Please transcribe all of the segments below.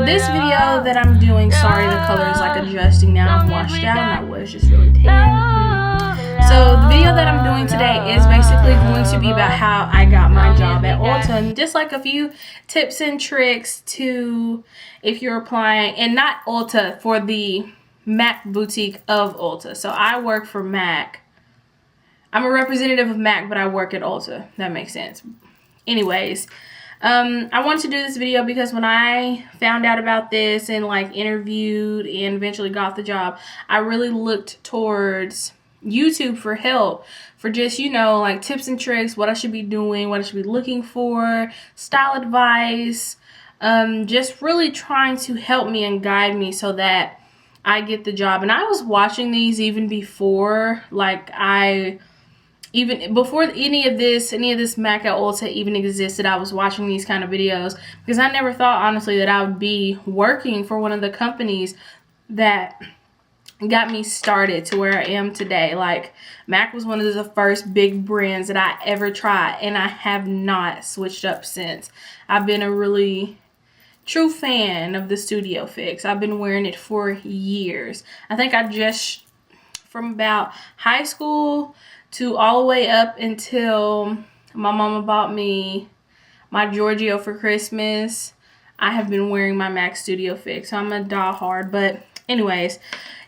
this video that I'm doing, sorry the color is like adjusting now. I'm washed out and I was just really tan. So the video that I'm doing today is basically going to be about how I got my job at Ulta, and just like a few tips and tricks to if you're applying, and not Ulta, for the MAC boutique of Ulta. So I work for MAC. I'm a representative of MAC, but I work at Ulta. That makes sense. Anyways, I wanted to do this video because when I found out about this and like interviewed and eventually got the job, I really looked towards YouTube for help, for just, you know, like tips and tricks, what I should be doing, what I should be looking for, style advice, just really trying to help me and guide me so that I get the job. And I was watching these even before, like even before any of this MAC at Ulta even existed. I was watching these kind of videos because I never thought, honestly, that I would be working for one of the companies that got me started to where I am today. Like, MAC was one of the first big brands that I ever tried, and I have not switched up since. I've been a really true fan of the Studio Fix. I've been wearing it for years. I think I just, from about high school to all the way up until my mama bought me my Giorgio for Christmas, I have been wearing my MAC Studio Fix. So I'm a diehard. But anyways,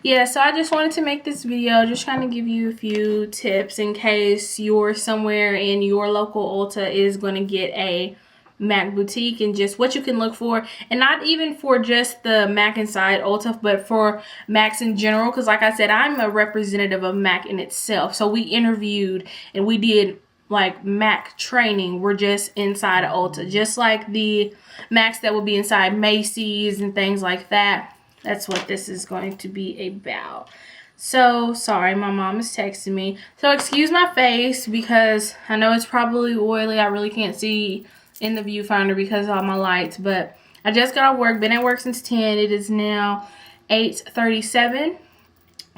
yeah, so I just wanted to make this video, just trying to give you a few tips in case you're somewhere and your local Ulta is going to get a MAC boutique, and just what you can look for, and not even for just the MAC inside Ulta, but for MACs in general, because like I said, I'm a representative of MAC in itself. So we interviewed and we did like MAC training. We're just inside of Ulta, just like the MACs that will be inside Macy's and things like that. That's what this is going to be about. So sorry, my mom is texting me, so excuse my face because I know it's probably oily. I really can't see in the viewfinder because of all my lights, but I just got off work. Been at work since 10. It is now 8:37.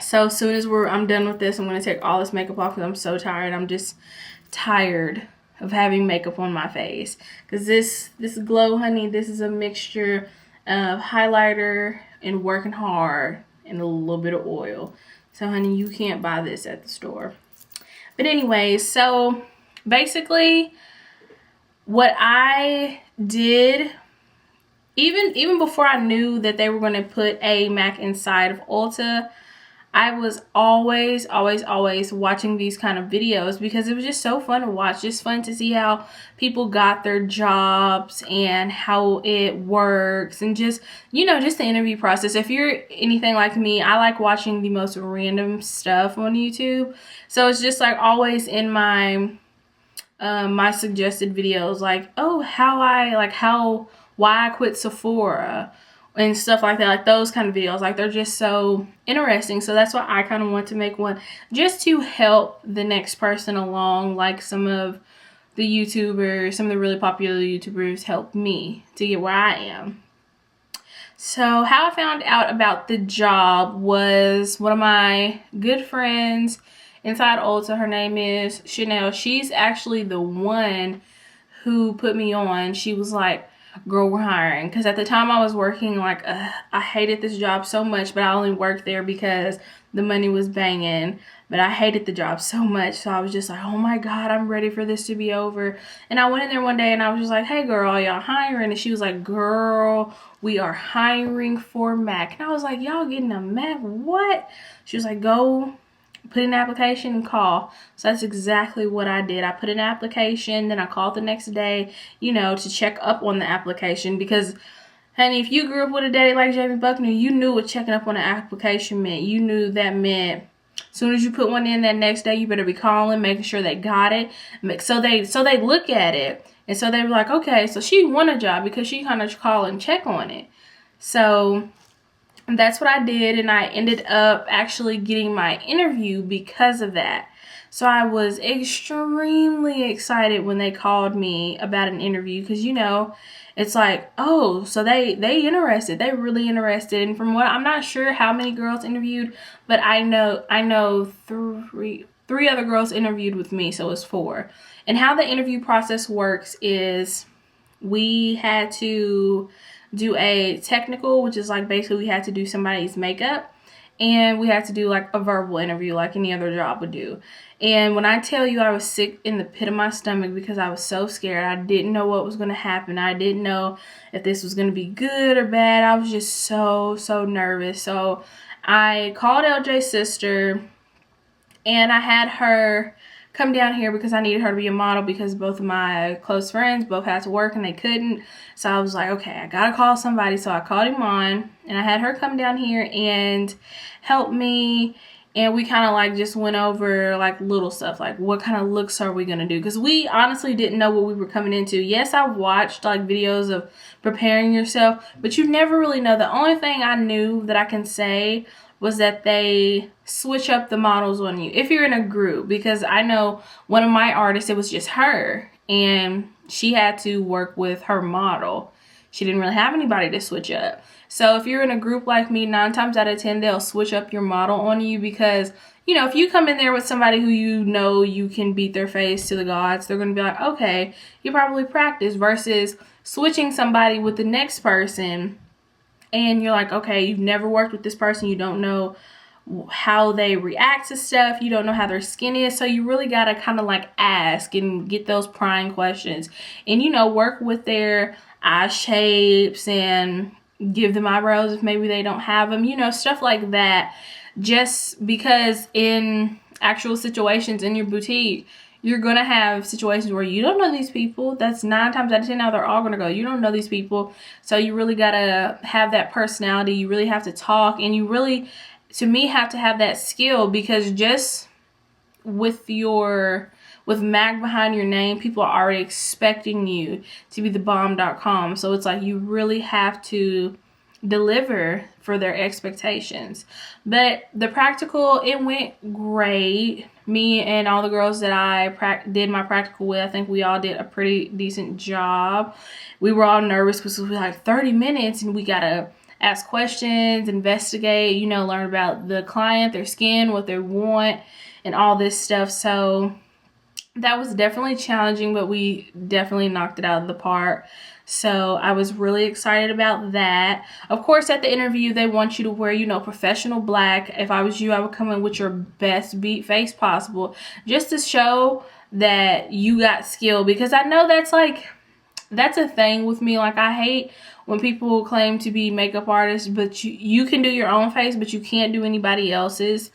So as soon as I'm done with this, I'm going to take all this makeup off because I'm so tired. I'm just tired of having makeup on my face, because this glow, honey, this is a mixture of highlighter and working hard and a little bit of oil. So honey, you can't buy this at the store. But anyways, so basically what I did, even before I knew that they were going to put a MAC inside of Ulta, I was always watching these kind of videos because it was just so fun to watch. Just fun to see how people got their jobs and how it works, and just, you know, just the interview process. If you're anything like me, I like watching the most random stuff on YouTube. So it's just like always in my my suggested videos, like, oh, why I quit Sephora and stuff like that, like those kind of videos. Like, they're just so interesting. So that's why I kind of want to make one, just to help the next person along, like some of the YouTubers, some of the really popular YouTubers help me to get where I am. So how I found out about the job was one of my good friends inside Ulta. Her name is Chanel. She's actually the one who put me on. She was like, girl, we're hiring. Because at the time I was working, like, I hated this job so much, but I only worked there because the money was banging. But I hated the job so much, so I was just like, oh my God, I'm ready for this to be over. And I went in there one day and I was just like, hey girl, y'all hiring? And she was like, girl, we are hiring for MAC. And I was like, y'all getting a MAC? What? She was like, go put in an application and call. So that's exactly what I did. I put in an application, then I called the next day, you know, to check up on the application. Because, honey, if you grew up with a daddy like Jami Buckner, you knew what checking up on an application meant. You knew that meant as soon as you put one in that next day, you better be calling, making sure they got it. So they look at it, and so they were like, okay, so she won a job because she kind of call and check on it. So that's what I did, and I ended up actually getting my interview because of that. So I was extremely excited when they called me about an interview, because, you know, it's like, oh, so they interested. They really interested. And from what, I'm not sure how many girls interviewed, but I know three other girls interviewed with me, so it's 4. And how the interview process works is we had to do a technical, which is like basically we had to do somebody's makeup, and we had to do like a verbal interview like any other job would do. And when I tell you I was sick in the pit of my stomach because I was so scared, I didn't know what was going to happen. I didn't know if this was going to be good or bad. I was just so nervous. So I called LJ's sister, and I had her come down here because I needed her to be a model because both of my close friends both had to work and they couldn't. So I was like, okay, I gotta call somebody. So I called him on, and I had her come down here and help me. And we kind of like just went over like little stuff, like what kind of looks are we gonna do, because we honestly didn't know what we were coming into. Yes, I watched like videos of preparing yourself, but you never really know. The only thing I knew that I can say was that they switch up the models on you if you're in a group, because I know one of my artists, it was just her, and she had to work with her model. She didn't really have anybody to switch up. So if you're in a group like me, 9 times out of 10, they'll switch up your model on you, because, you know, if you come in there with somebody who you know you can beat their face to the gods, they're going to be like, okay, you probably practice, versus switching somebody with the next person, and you're like, okay, you've never worked with this person, you don't know how they react to stuff, you don't know how their skin is, so you really gotta kind of like ask and get those prying questions, and, you know, work with their eye shapes and give them eyebrows if maybe they don't have them, you know, stuff like that. Just because in actual situations in your boutique, you're gonna have situations where you don't know these people. That's 9 times out of 10 how they're all gonna go. You don't know these people, so you really gotta have that personality. You really have to talk, and you really, to me, have to have that skill, because just with MAC behind your name, people are already expecting you to be the bomb.com. So it's like you really have to deliver for their expectations. But the practical, it went great. Me and all the girls that I did my practical with, I think we all did a pretty decent job. We were all nervous because it was like 30 minutes and we gotta ask questions, investigate, you know, learn about the client, their skin, what they want, and all this stuff. So that was definitely challenging, but we definitely knocked it out of the park. So I was really excited about that. Of course, at the interview, they want you to wear, you know, professional black. If I was you, I would come in with your best beat face possible, just to show that you got skill, because I know that's a thing with me. Like, I hate when people claim to be makeup artists, but you can do your own face, but you can't do anybody else's.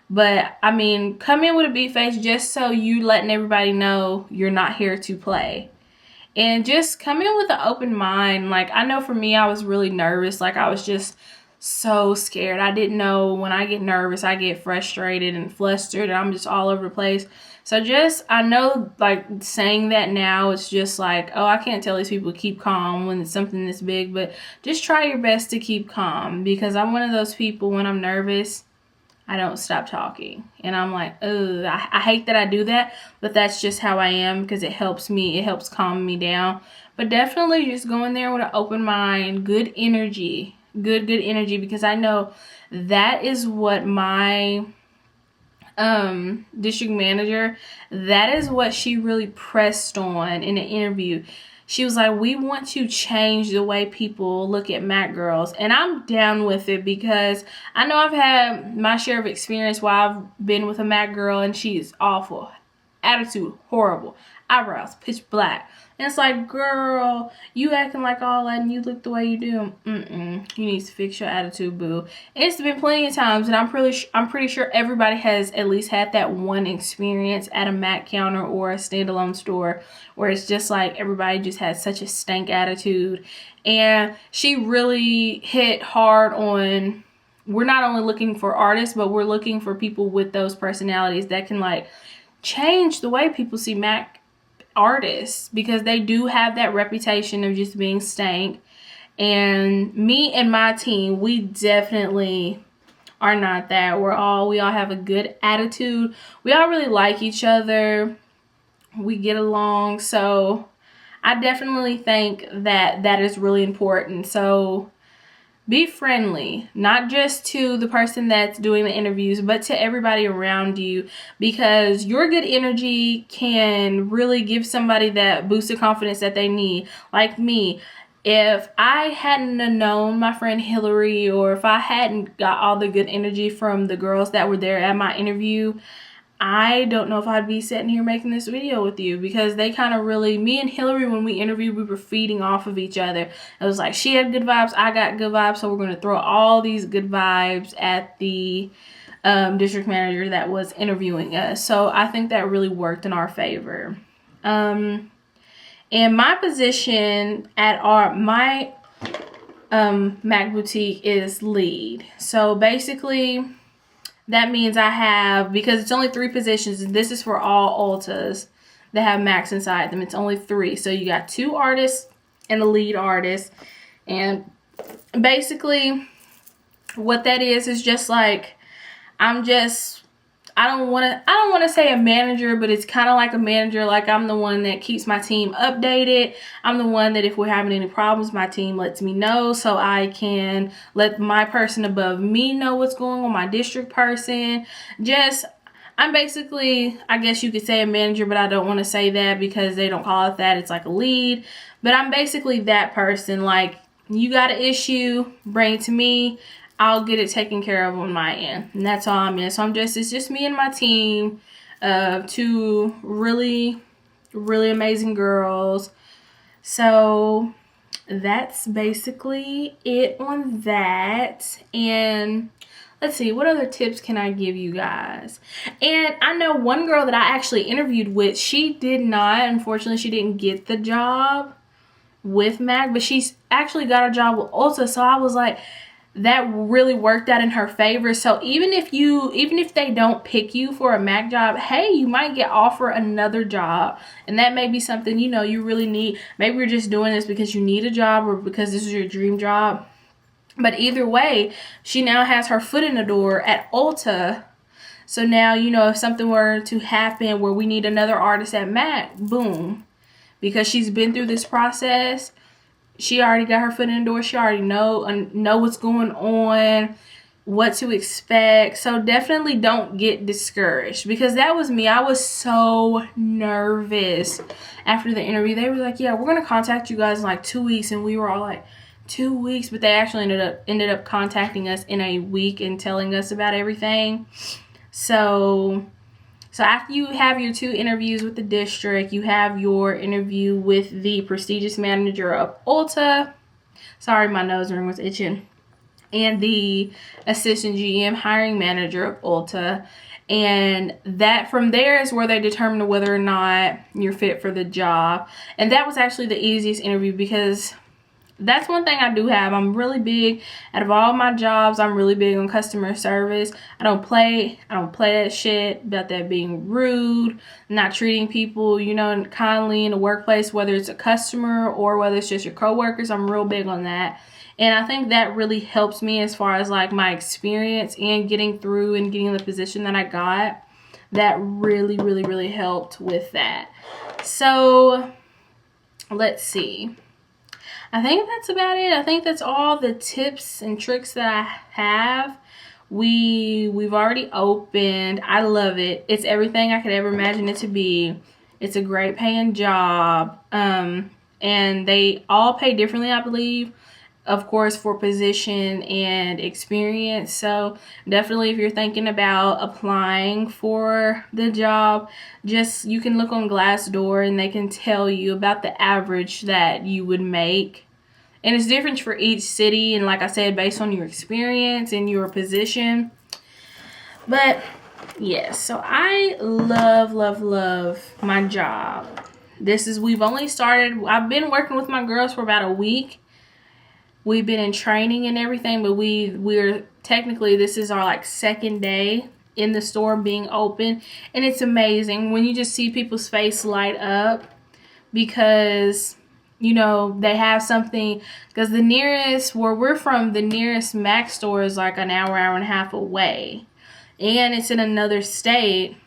But I mean, come in with a beat face just so you letting everybody know you're not here to play. And just come in with an open mind. Like, I know for me, I was really nervous. Like, I was just so scared. I didn't know, when I get nervous, I get frustrated and flustered, and I'm just all over the place. So just, I know, like, saying that now, it's just like, oh, I can't tell these people to keep calm when it's something this big, but just try your best to keep calm, because I'm one of those people, when I'm nervous, I don't stop talking. And I'm like, ugh, I hate that I do that, but that's just how I am, because it helps me. It helps calm me down. But definitely just go in there with an open mind, good energy, good energy, because I know that is what my district manager, that is what she really pressed on in an interview. She was like, we want to change the way people look at MAC girls. And I'm down with it, because I know I've had my share of experience while I've been with a MAC girl, and she's awful. Attitude, horrible. Eyebrows, pitch black. And it's like, girl, you acting like all that and you look the way you do. You need to fix your attitude, boo. And it's been plenty of times, and I'm pretty sure everybody has at least had that one experience at a MAC counter or a standalone store where it's just like everybody just has such a stank attitude. And she really hit hard on, we're not only looking for artists, but we're looking for people with those personalities that can like change the way people see MAC artists, because they do have that reputation of just being stank. And me and my team, we definitely are not that. We all have a good attitude. We all really like each other. We get along. So I definitely think that that is really important. So be friendly, not just to the person that's doing the interviews, but to everybody around you, because your good energy can really give somebody that boost of confidence that they need. Like me, if I hadn't have known my friend Hillary, or if I hadn't got all the good energy from the girls that were there at my interview, I don't know if I'd be sitting here making this video with you, because they kind of really, me and Hillary, when we interviewed, we were feeding off of each other. It was like she had good vibes, I got good vibes, so we're going to throw all these good vibes at the district manager that was interviewing us. So I think that really worked in our favor. And my position at my MAC boutique is lead. So basically, that means I have, because it's only 3 positions, and this is for all Ultas that have MACs inside them. It's only 3. So you got 2 artists and a lead artist. And basically, what that is just like, I don't want to say a manager, but it's kind of like a manager. Like, I'm the one that keeps my team updated. I'm the one that if we're having any problems, my team lets me know, so I can let my person above me know what's going on, my district person. I'm basically, I guess you could say a manager, but I don't want to say that because they don't call it that. It's like a lead. But I'm basically that person. Like, you got an issue, bring it to me. I'll get it taken care of on my end. And that's all I'm in. So it's just me and my team of 2 really, really amazing girls. So that's basically it on that. And let's see, what other tips can I give you guys? And I know one girl that I actually interviewed with, she did not, unfortunately, she didn't get the job with MAC, but she's actually got a job with Ulta. So I was like, that really worked out in her favor. So even if they don't pick you for a MAC job, hey, you might get offered another job, and that may be something, you know, you really need. Maybe you're just doing this because you need a job or because this is your dream job. But either way, she now has her foot in the door at Ulta. So now, you know, if something were to happen where we need another artist at MAC, boom, because she's been through this process. She already got her foot in the door. She already know what's going on, what to expect. So definitely don't get discouraged, because that was me. I was so nervous after the interview. They were like, yeah, we're going to contact you guys in like 2 weeks. And we were all like, 2 weeks? But they actually ended up contacting us in a week and telling us about everything. So after you have your 2 interviews with the district, you have your interview with the prestigious manager of Ulta. Sorry, my nose ring was itching. And the assistant GM hiring manager of Ulta. And that from there is where they determine whether or not you're fit for the job. And that was actually the easiest interview, because that's one thing I do have. I'm really big, out of all my jobs, I'm really big on customer service. I don't play that shit about that being rude, not treating people, you know, kindly in the workplace, whether it's a customer or whether it's just your coworkers. I'm real big on that. And I think that really helps me as far as like my experience and getting through and getting the position that I got. That really, really, really helped with that. So let's see. I think that's about it. I think that's all the tips and tricks that I have. We've already opened. I love it. It's everything I could ever imagine it to be. It's a great paying job. And they all pay differently, I believe, of course, for position and experience. So definitely, if you're thinking about applying for the job, you can look on Glassdoor and they can tell you about the average that you would make. And it's different for each city, and like I said, based on your experience and your position. But yes, so I love, love, love my job. We've only started, I've been working with my girls for about a week. We've been in training and everything, but we're technically, this is our like 2nd day in the store being open. And it's amazing when you just see people's face light up, because you know, they have something, because the nearest, where we're from, the nearest MAC store is like an hour and a half away. And it's in another state.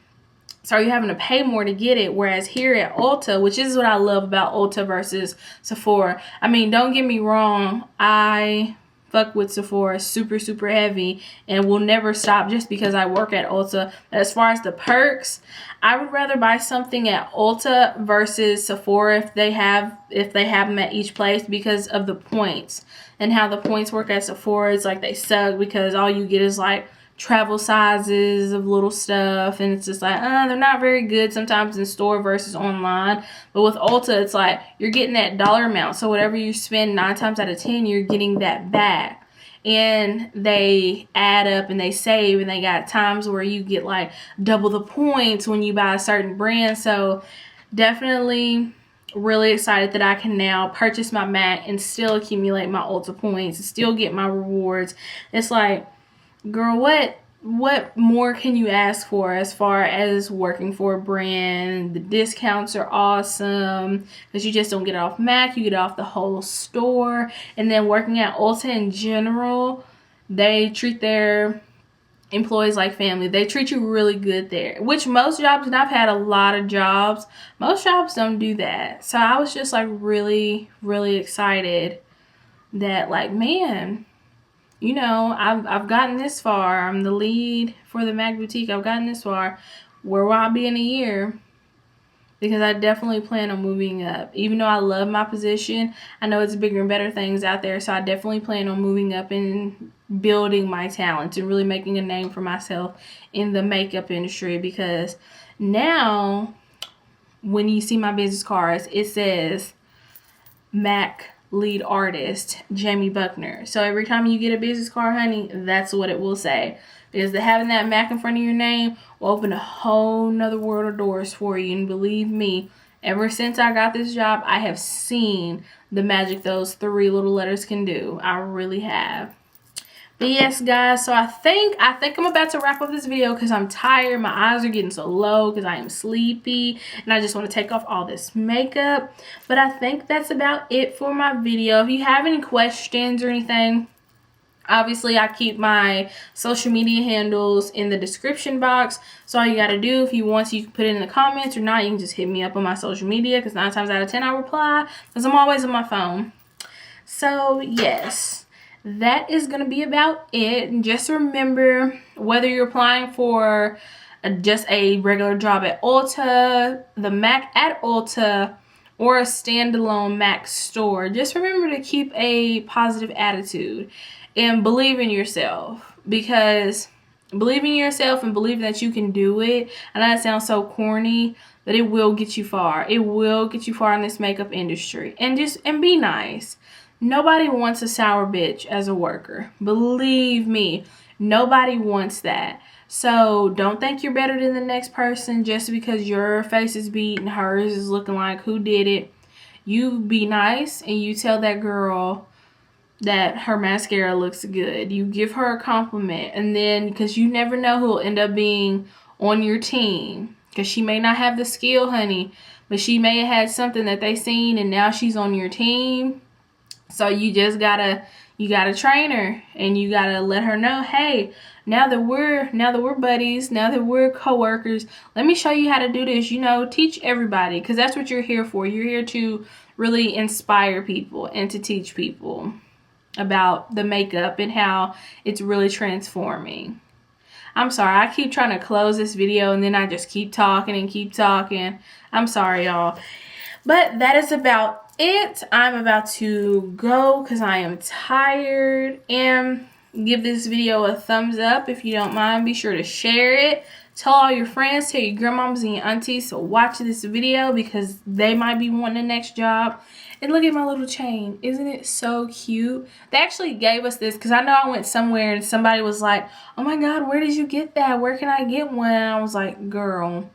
So you're having to pay more to get it. Whereas here at Ulta, which is what I love about Ulta versus Sephora. I mean, don't get me wrong. I fuck with Sephora super heavy and will never stop just because I work at Ulta. As far as the perks, I would rather buy something at Ulta versus Sephora if they have them at each place, because of the points and how the points work at Sephora. It's like they suck because all you get is like travel sizes of little stuff, and it's just like they're not very good sometimes in store versus online. But with Ulta, it's like you're getting that dollar amount, so whatever you spend 9 times out of 10 you're getting that back, and they add up and they save, and they got times where you get like double the points when you buy a certain brand. So definitely really excited that I can now purchase my MAC and still accumulate my Ulta points and still get my rewards. It's like, girl, what more can you ask for as far as working for a brand? The discounts are awesome because you just don't get it off MAC, you get it off the whole store. And then working at Ulta in general, they treat their employees like family. They treat you really good there, which most jobs, and I've had a lot of jobs, most jobs don't do that. So I was just like really excited that, like, man, you know, I've gotten this far. I'm the lead for the MAC boutique. I've gotten this far. Where will I be in a year? Because I definitely plan on moving up. Even though I love my position, I know it's bigger and better things out there. So I definitely plan on moving up and building my talents and really making a name for myself in the makeup industry. Because now, when you see my business cards, it says MAC lead artist Jami Buckner. So every time you get a business card, honey, that's what it will say. Because having that MAC in front of your name will open a whole nother world of doors for you. And believe me, ever since I got this job, I have seen the magic those 3 little letters can do. I really have. But yes, guys, so I think I'm about to wrap up this video because I'm tired. My eyes are getting so low because I am sleepy and I just want to take off all this makeup. But I think that's about it for my video. If you have any questions or anything, obviously I keep my social media handles in the description box. So all you got to do, if you want to, you can put it in the comments, or not, you can just hit me up on my social media, because 9 times out of 10 I reply because I'm always on my phone. So yes, that is going to be about it. And just remember, whether you're applying for just a regular job at Ulta, the MAC at Ulta, or a standalone MAC store, just remember to keep a positive attitude and believe in yourself. Because believing in yourself and believing that you can do it, I know that sounds so corny, but it will get you far. It will get you far in this makeup industry. And be nice. Nobody wants a sour bitch as a worker. Believe me, nobody wants that. So don't think you're better than the next person just because your face is beat and hers is looking like who did it. You be nice and you tell that girl that her mascara looks good. You give her a compliment, and then, because you never know who will end up being on your team, because she may not have the skill, honey, but she may have had something that they seen and now she's on your team. So you just gotta train her, and you gotta let her know, hey, now that we're buddies, now that we're co-workers, let me show you how to do this. You know, teach everybody, because that's what you're here for. You're here to really inspire people and to teach people about the makeup and how it's really transforming. I'm sorry, I keep trying to close this video and then I just keep talking and keep talking. I'm sorry, y'all. But that is about it. I'm about to go because I am tired. And give this video a thumbs up if you don't mind. Be sure to share it. Tell all your friends, tell your grandmoms and your aunties to watch this video because they might be wanting the next job. And look at my little chain. Isn't it so cute? They actually gave us this because I know I went somewhere and somebody was like, oh my God, where did you get that? Where can I get one? And I was like, girl,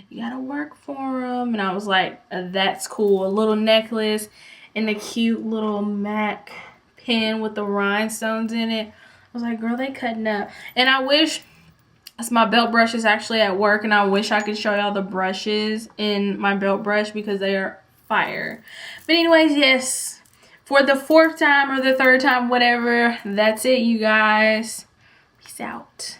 you gotta work for them. And I was like, that's cool. A little necklace and a cute little MAC pin with the rhinestones in it. I was like, girl, they cutting up. And I wish, my belt brush is actually at work, and I wish I could show y'all the brushes in my belt brush because they are fire. But anyways, yes, for the 4th time or the 3rd time, whatever, that's it, you guys. Peace out.